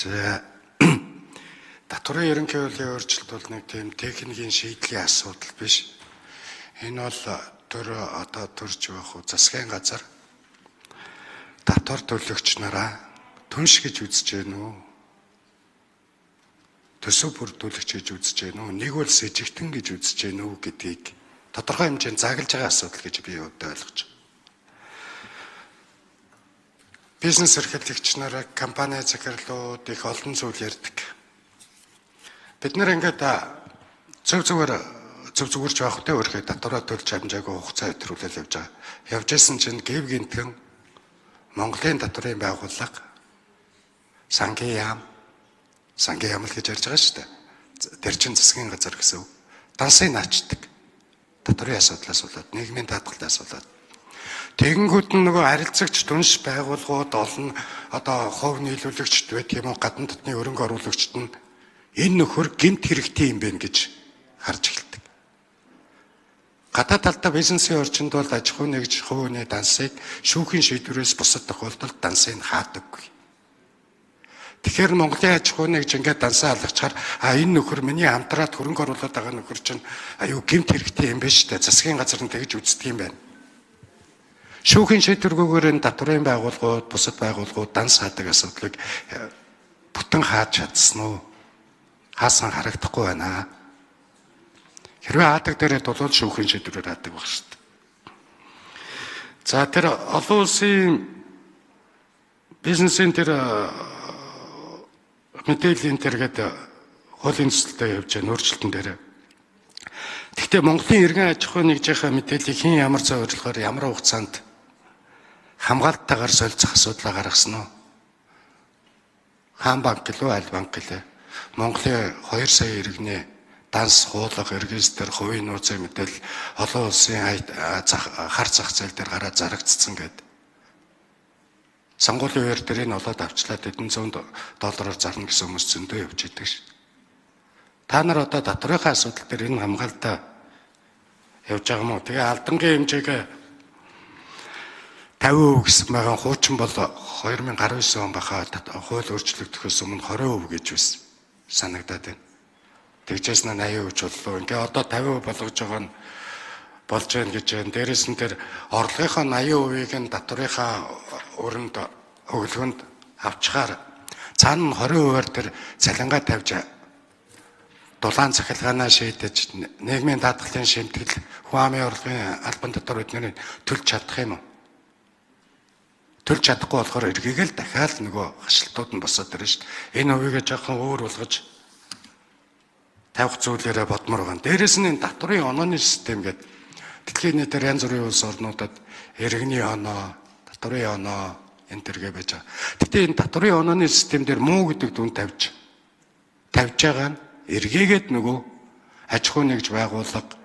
За татварын ерөнхий хуулийн өөрчлөлт бол нэг тийм техникийн шийдлийн асуудал биш. Энэ бол одоо төрж байх засгийн газар татвар төлөгч нараа түнш гэж үзэж гэнэ үү? Төсөв бүрдүүлэгч гэж үзэж гэнэ үү? Нэг бол с ижигтэн гэж үзэж гэнэ үү гэдгийг тодорхой хэмжээнд загалж байгаа асуудал гэж би өөртөө ойлгож байна. Бизнес эрхлэгч нараа компани захирлууд их олон зүйл ярьдаг. Бид нэр ингээд зөв зүгээрч байх хөтэ өөрхий татвараа төлж амжаагүй хугацаа өдрүүлэл явж байгаа. Явж исэн чинь гэв гинтэн Монголын татварын байгууллага сангийн яам л гэж ярьж байгаа шүү дээ. Тэр чин засгийн газар гэсэн үг. Дансыг наачдаг. Татварын асуудлаас болоод нийгмийн даатгалаас болоод тэгэнгүүт нь нөгөө харилцагч түнш байгууллагууд олон одоо хувь нийлүүлэгчд байт юм уу гадна дотны өрөнгө оруулагчд нь энэ нөхөр гэмт хэрэгтэй юм байна гэж харж эхэлдэг. Гадаад талдаа бизнесийн орчинд бол аж ахуй нэгж хувийн дансыг шүүхийн шийдвэрээс бусад тохиолдолд дансыг хаадаггүй. Тэгэхээр Монголын аж ахуй нэгж ингээд дансаа алгачаар энэ нөхөр миний хамтраад хөрөнгө оруулаад байгаа нөхөр чинь аюу гэмт хэрэгтэй юм байна шүү дээ. Засгийн газар нь тэгж үздэг юм байна. Шүүхийн шийдвэргүйгээр энэ татварын байгууллагууд, бусад байгууллагууд данс хаадаг асуудлыг бүтэн хааж чадсан уу? Хаасан харагдахгүй байна. Хэрвээ хаадаг дээрээ тулвал шүүхийн шийдвэрээр хаадаг байх шүү дээ. За тэр олон улсын бизнесийн тэр мэдээллийн тэргээд хуулийн төсөлтөд явж байгаа өөрчлөлтөн дээр. Гэхдээ Монголын иргэн аж ахуй нэгжийнхаа мэдээллийг хэн ямар зорилгоор ямар хугацаанд хамгаалттайгаар солилцох асуудлаа гаргасан уу? Хаан банк гэлөө аль банк гэлээ. Монголын 2 сая иргэний данс, хуулга, регистр, хувийн нууцын мэдээлэл олон улсын хар зах зээл дээр гараад зарагдсан гэдэг. Сонгуулийн үеэр тэрийг олоод авчлаад $100 зарна гэсэн хүмүүс зөндөө явж идэг ш. Та нар одоо татварын асуудал дээр энэ хамгаалтаа явж байгаа юм уу? Тэгээ алдангийн хэмжээг 50% гэсэн байгаа хуучин бол 2019 он баха хууль өөрчлөгдөхөөс өмнө 20% гэж байсан санагдаад байна. Тэгжээс нь 80% боллоо. Ингээ одоо 50% болгож байгаа нь болж байна гэж байна. Дээрээс нь тэр орлогынхаа 80%-ийг нь татварынхаа өрөнд өглөөнд авчгаар цаана нь 20%-аар тэр цалингаа тавьж дулаан захилгаанаа шийдэж нийгмийн даатгалын шимтгэл хүн амын орлогын албан татвар эднэрийг төлж чадах юм уу? Төлж чадахгүй болохоор эргээгээл дахиад нөгөө хашлтууд нь босоод ирнэ шүү дээ. Энэ хувийг жоохон өөр болгож тавих зүйлээрээ бодмор байгаа. Дээрээс нь энэ татварын онооны систем гэдэг дэлхийн нийтээр янз бүрийн улс орнуудад иргэний оноо, татварын оноо энэ төргээ байж байгаа. Гэтэ энэ татварын онооны систем дээр муу гэдэг дүн тавьж байгаа нь эргээгээд нөгөө аж ахуй нэгж байгууллага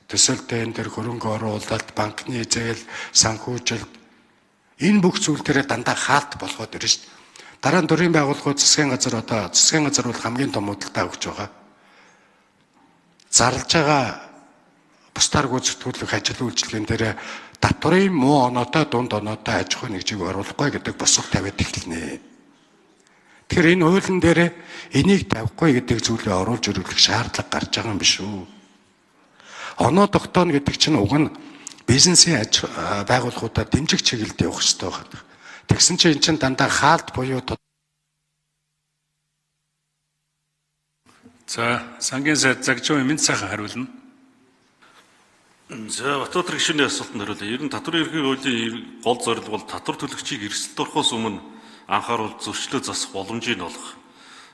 төсөлтэй энэ төр хөрөнгө оруулалт, банкны зээл, санхүүжилт энэ бүх зүйл төрөө дандаа хаалт болгоод ирнэ шүү дээ. Дараа нь төрийн байгууллагууд засгийн газар бол хамгийн том худалдаа өгч байгаа. Зарлж байгаа бусдаар гүйцэтгүүлэх ажил үйлчилгээнд дээр татварын муу оноотой дунд оноотой аж ахуй нэгжийг оруулахгүй гэдэг босго тавиад эхэлнэ. Тэгэхээр энэ хуулийн дээр энийг тавихгүй гэдэг зүйлээ оруулж өргөх шаардлага гарч байгаа юм биш үү? Оноо тогтооно гэдэг чинь уг нь бизнесийн байгууллагуудад дэмжих чиглэлд явах хэрэгтэй байна. Тэгсэн чинь эн чинь дандаа хаалт буюу За, сангийн сайд Загжуу Эмэнд сайхан хариулна. За, Батбаатар гишүүний асуултанд хариулъя. Ер нь татварын ерөнхий хуулийн гол зорилго бол татвар төлөгчийг эрсдэлд орохоос өмнө анхааруул зөрчлөө засах боломжийг олгох.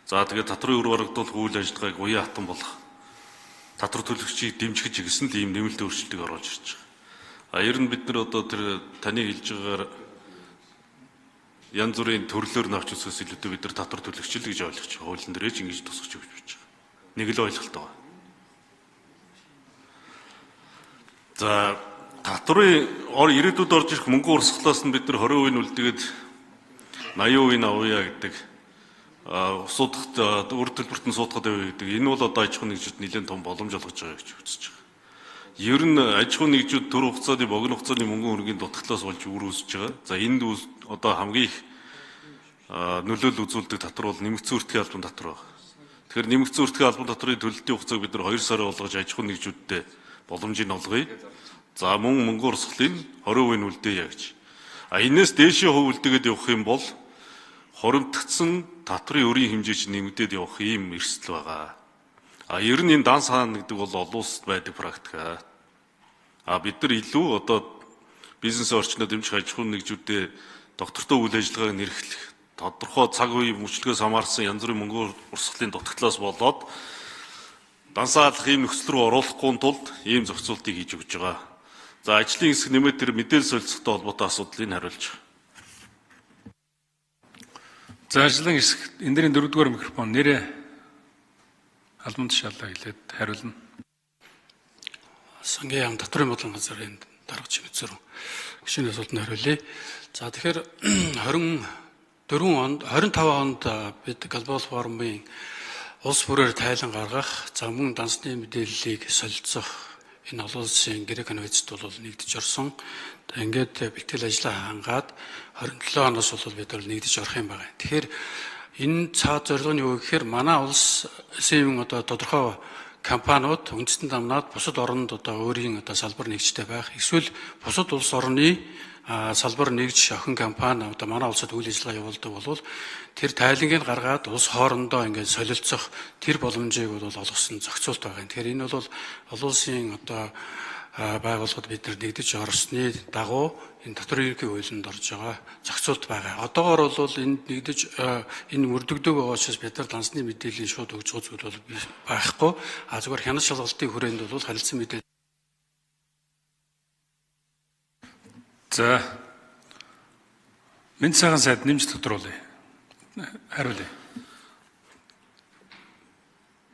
За, тэгээд татварын үр барагдуулах үйл ажиллагааг уян хатан болгох. Татвар төлөгчийг дэмжих гэсэн л ийм нэмэлт өөрчлөлтийг оруулж ирж байгаа. Ер нь бид нар одоо тэр таны хэлж байгаагаар янз бүрийн төрлөөр навч үсгээс илүүтэй бид нар татвар төлөгчл гэж ойлгож байгаа. Хуулийн дээрээ ч ингэж тусгаж өгч байна. Нэг л ойлголт байгаа. За, татварын ирээдүйд орж ирэх мөнгө урсгалаас нь бид нар 20% нь үлдээгээд 80% нь авъя гэдэг асуудагт үр төлбөрт нь суудахад явъя гэдэг. Энэ бол одоо аж ахуй нэгжид нэлээд том боломж олгож байгаа гэж үзэж байгаа. Ер нь аж ахуй нэгжүүд төр хугацааны богино хугацааны мөнгөн хөрөнгөний дутагдлаас болж үр үүсэж байгаа. За энд одоо хамгийн их нөлөөлөл үзүүлдэг татвар бол нэмэгдсэн үртгийн албан татвар байна. Тэгэхээр нэмэгдсэн үртгийн албан татврын төлөлтийн хугацааг бид нар 2 сар болгож аж ахуйн нэгжүүдтэй боломжийг олгоё. За мөн мөнгө урсгалын 20% үлдээе гэж. Энээс дээшээ хувь үлдээгээд явах юм бол хоримтгдсан татврын өрийн хэмжээ чинь нэмэгдээд явах ийм эрсдэл байгаа. Ер нь энэ дан саан гэдэг бол олон улсад байдаг практика. Бид нар илүү одоо бизнес орчнод дэмжих аж ахуйн нэгжүүдэд доктортой үйл ажиллагааг нэрхлэх, тодорхой цаг үеийн мөчлөгөөс хамаарсан янз бүрийн мөнгө урсгалын дутагдлаас болоод дансаалах ийм нөхцөл рүү оруулахгүй тулд ийм зохицуултыг хийж өгч байгаа. За ажлын хэсэг нэмээд тэр мэдээлэл солилцохтой холбоотой асуудлыг хариулж байгаа. За ажлын хэсэг энэ дэрийн 4-р микрофон нэрээ албан тушаалаа хэлээд хариулна. Сангийн яам татврын бодлон газрын дарга чимэгцэр гишүүний асуултанд хариулъя. За тэгэхээр 25 онд бид Глобал форумын улс бүрээр тайлан гаргах, за мөн дансны мэдээллийг солилцох энэ олон улсын гэрээ конвенцэд бол нэгдэж орсон. Ингээд бэлтгэл ажлаа хангаад 27 оноос бол бид бол нэгдэж орох юм байна. Тэгэхээр энэ цаад зорилго нь юу гэхээр манай улсын одоо тодорхой компаниуд үндэстэн дамнаад бусад оронд одоо өөрийн одоо салбар нэгжтэй байх. Эсвэл бусад улс орны салбар нэгж охин компани одоо манай улсад үйл ажиллагаа явуулдаг болвол тэр тайлангийг гаргаад улс хоорондоо ингээд солилцох тэр боломжийг бол олгосон зохицуулт байгаа. Тэгэхээр энэ бол олон улсын одоо байгууллагад бид нар нэгдэж орсны дагуу энэ татврын ерөнхий хуулинд орж байгаа зохицуулт байгаа. Одоогоор бол энэ нэгдэж энэ мөрдөгдөг байгаа учраас бид нар дансны мэдээллийн шууд өгж байгаа зүйл бол байхгүй. Зүгээр хянаж шалгалтын хүрээнд бол харилцан мэдээлэл. За Мэнд сайхан сайд нэмж тодруулъя. Хариулъя.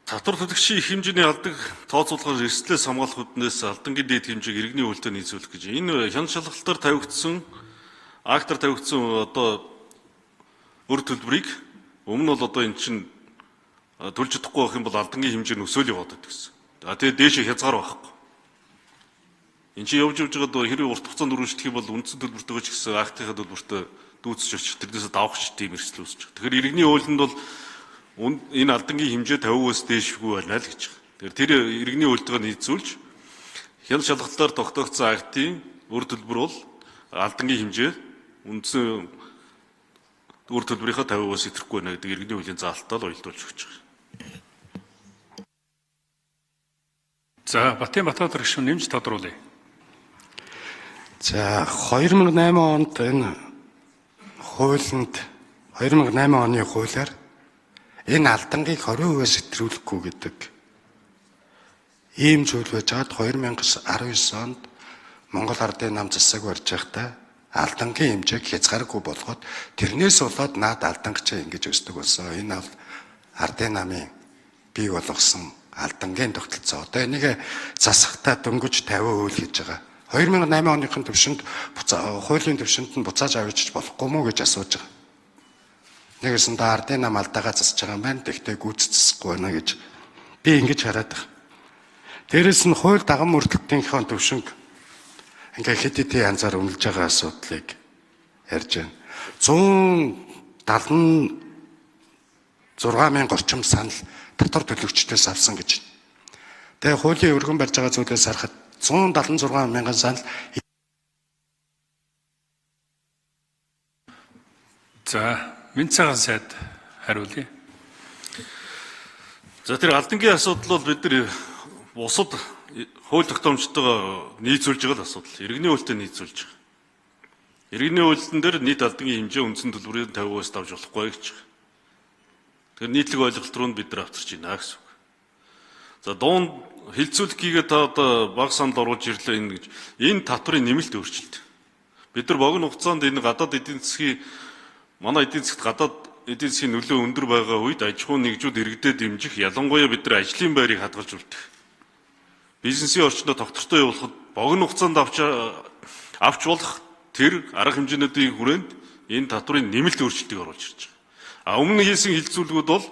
Татвар төлөгчийн их хэмжээний алдаг тооцоолгоор эрсдлээс хамгаалах үүднээс алдангийн дээд хэмжээг иргэний үйлдэл нийцүүлэх гэж. Энэ хяналт шалгалтаар тавигдсан, актаар тавигдсан одоо өр төлбөрийг өмнө нь бол одоо эн чинь төлж чадахгүй байх юм бол алдангийн хэмжээ нь өсөөл яваад байдаг гэсэн. Тэгээд дээшээ хязгаар байхгүй. Эн чинь явж байгаад хэрвээ урт хугацаанд өргөжлөх юм бол үндсэн төлбөртөө ч гэсэн актынхаа төлбөртөө дүүцэж очих тэрнээс давах ч тийм эрсдэл үүсэж байгаа. Тэгэхээр иргэний үйлдэнд бол энэ алдангийн хэмжээ 50%-аас дээшгүй байна л гэж байгаа. Тэр иргэний үйлдэлийг нийцүүлж хяналт шалгалтаар тогтоогдсон актын өр төлбөр бол алдангийн хэмжээ үндсэн өр төлбөрийнхөө 50%-аас итэхгүй байна гэдэг иргэний үеийн заалтаа л уялдуулж өгч байгаа. За Батын Батбаатар гишүүн нэмж тодруулъя. За 2008 онд энэ хуулинд 2008 оны хуулиар энэ алдангийг 20%-аас сэтрүүлэхгүй гэдэг ийм зүйл байж хаад 2019 онд Монгол Ардын нам засаг барьж байхдаа алдангийн хэмжээг хязгааргүй болгоод тэрнээс болоод наад алдангач ингэж өсдөг болсон. Энэ бол Ардын намын бий болгосон алдангийн тогтолцоо. Одоо энийг засахтаа дөнгөж 50% хийж байгаа. 2008 оныхын төвшөнд хуулийн төвшөнд нь буцааж авчиж болохгүй мүү гэж асууж байгаа. Нэгсэн да Ардын нам алдаага засаж байгаа юм байна. Тэгтээ гүйцэтгэхгүй байна гэж би ингэж хараад байгаа. Дээрэс нь хууль дагам мөрдөлтийнхөө төвшинг ингээ хэд хэдэн янзаар үнэлж байгаа асуудлыг ярьж байна. 176,000 орчим санал татвар төлөгчдөөс авсан гэж. Тэгээ хуулийн өргөн барьж байгаа зүйлээс харахад 176,000 санал. За Мэнд сайхан сайд хариулъя. За тэр алдангийн асуудал бол бид нар бусад хууль тогтоомжтойгоо нийцүүлж байгаа л асуудал. Иргэний үйлдэлтэй нийцүүлж байгаа. Иргэний үйлдэлтэн дээр нийт алдангийн хэмжээ үндсэн төлбөрийн 50%-аас давж болохгүй гэж байгаа. Тэгэхээр нийтлэг ойлголт руу бид нар авчирч байна гэсэн үг. За дунд хилцүүлэхийг та одоо баг санал оруулж ирлээ энэ гэж. Энэ татврын нэмэлт өөрчлөлт. Бид нар богино хугацаанд энэ гадаад эдийн засгийн манай эдийн засгт гадаад эдийн засгийн нөлөө өндөр байгаа үед аж ахуйн нэгжүүд иргэдэд дэмжих ялангуяа бид нар ажлын байрыг хадгалж үлдэх. Бизнесийн орчиндөө тогтвортой явуулахад богино хугацаанд авч болох тэр арга хэмжээнүүдийн хүрээнд энэ татврын нэмэлт өөрчлөлтийг оруулж ирж байгаа. Өмнө хийсэн хилцүүлгүүд бол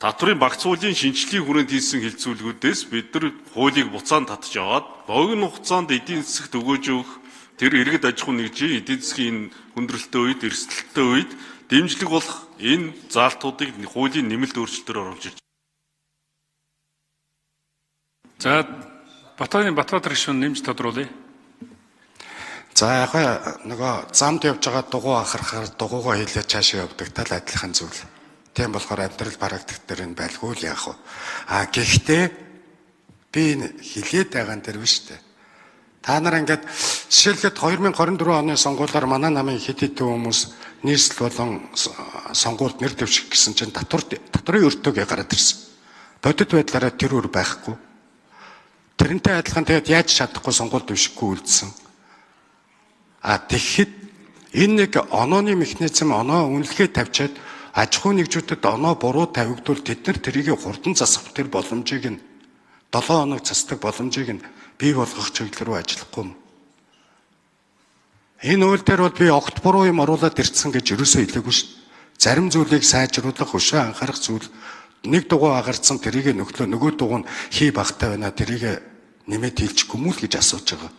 татврын багц хуулийн шинжилгээг хүрээнд хийсэн хилцүүлгүүдээс бид нар хуулийг буцаанд татж аваад богино хугацаанд эдийн засагт өгөөж өгөх тэр иргэд аж ахуйн нэгжийн эдийн засгийн хүндрэлтэй үед, эрсдэлтэй үед дэмжлэг болох энэ заалтуудыг хуулийн нэмэлт өөрчлөлтөөр оруулж ирж. За Батбаатар гишүүн нэмж тодруулъя. За яг нөгөө замд явж байгаа дугуй ахархаар дугуйгаа хийлээ цаашаа явдаг тал адилхан зүйл. Тийм болохоор амьдрал практик дээр энэ байлгүй л яах вэ? Гэхдээ би энэ хилээд байгаа нь тэр биш үү? Та нар ингээд жишээлхэд 2024 оны сонгуулиар манай намын хэд хэдэн хүмүүс нийслэл болон сонгуульд нэр дэвших гэсэн чинь татврын өртөөг гараад ирсэн. Бодит байдлаараа тэр үр байхгүй. Тэрнтэй адилхан тэгээд яаж чадахгүй сонгуульд дэвшихгүй үлдсэн. Тэгэхэд энэ нэг онооны механизм оноо үнэлгээ тавьчаад аж ахуй нэгжүүдэд оноо буруу тавигдвал тэд нар тэрийг хурдан засах тэр боломжийг нь 7 хоног засдаг боломжийг нь бий болгох чиглэл рүү ажиллахгүй юм. Энэ үйл дээр бол би огт буруу юм оруулаад ирсэн гэж ерөөсөө хэлээгүй шүү дээ. Зарим зүйлийг сайжруулах, өшөө анхаарах зүйл нэг дугуй агарцсан тэрийг нөхлөө нөгөө дугуй нь хий багтай байна тэрийг нэмээд хэлчихгүй мүү л гэж асууж байгаа.